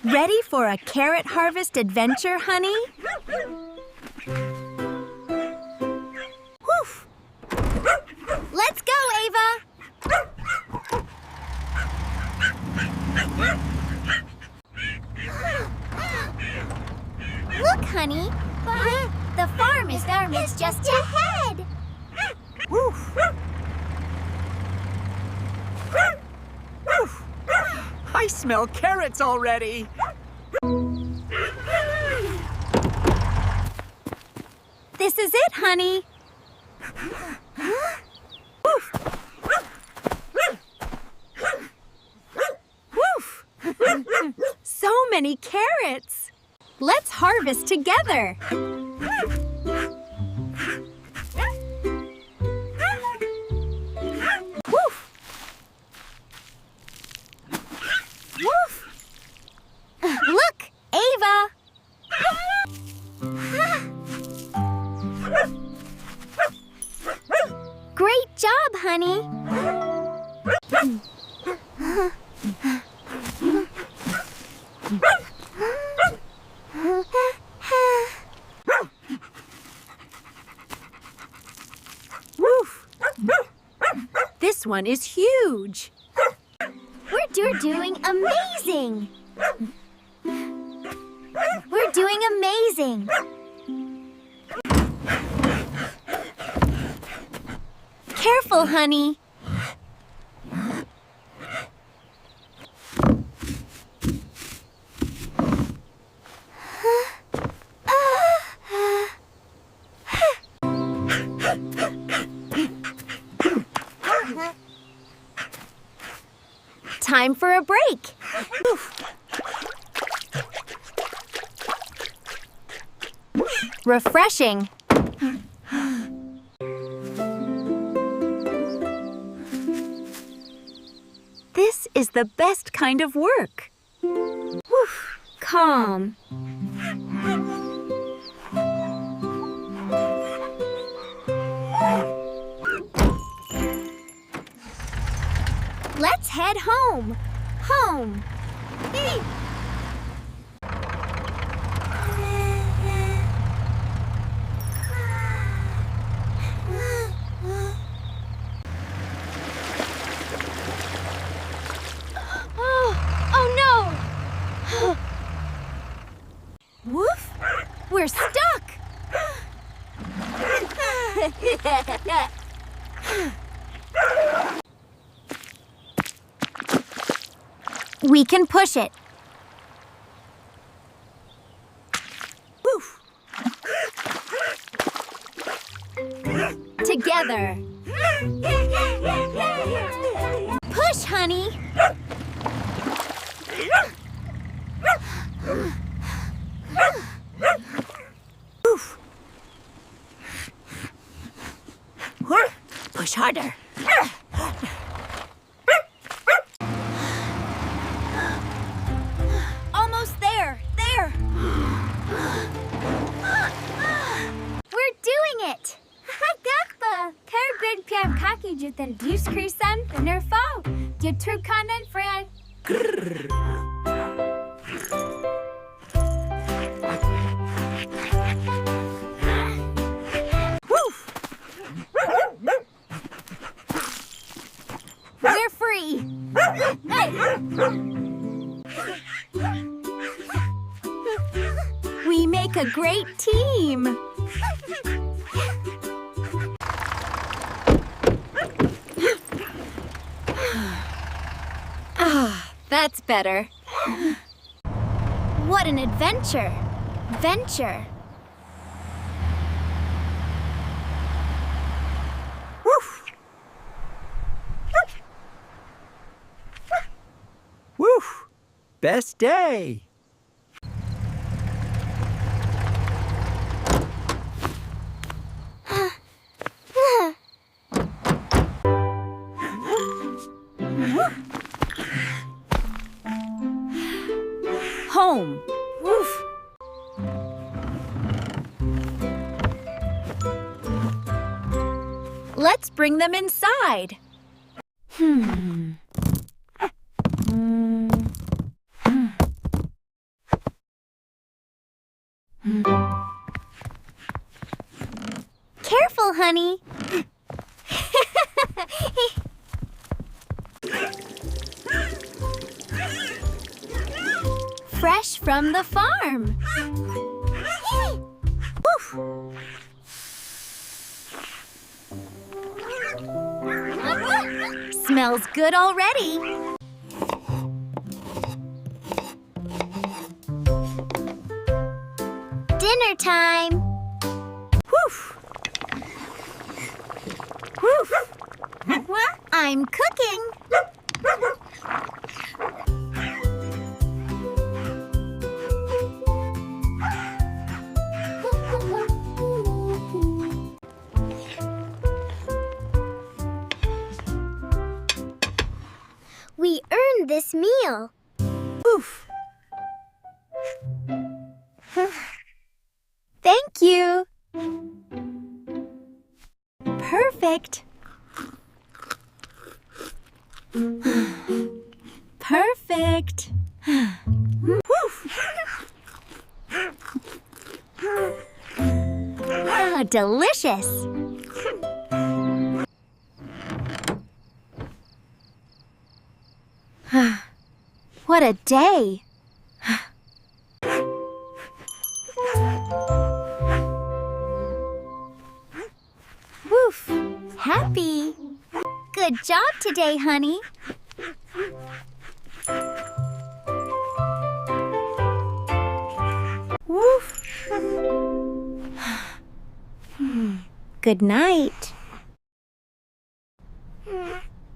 Ready for a carrot harvest adventure, honey? Woof! Let's go, Ava! Look, honey. The farm is just ahead. Woof! I smell carrots already. This is it, honey. Woof! So many carrots. Let's harvest together. Woof! Woof! Look, Ava! Great job, honey. Woof! This one is huge. We're doing amazing. We're doing amazing. Careful, honey. Time for a break. Refreshing. This is the best kind of work. Woof, calm. Let's head home. Home. Oh no! Woof! We're stuck! We can push it. Woof! Together. Push, honey. Oof. Push harder. Almost there. There. We're doing it. Gakba. Karagrid piam kaki jutan dus krisan nerfo. You true content friend. We're free. We make a great team. That's better. What an adventure. Venture. Woof! Woof! Best day. Home. Woof. Let's bring them inside. smell, honey. Fresh from the farm. Woof. Smells good already. Dinner time. Woof. Woof. I'm cooking. We earned this meal. Oof. Thank you. Perfect. Perfect. Oh, delicious. What a day! Woof! Happy! Good job today, honey. Woof! Good night.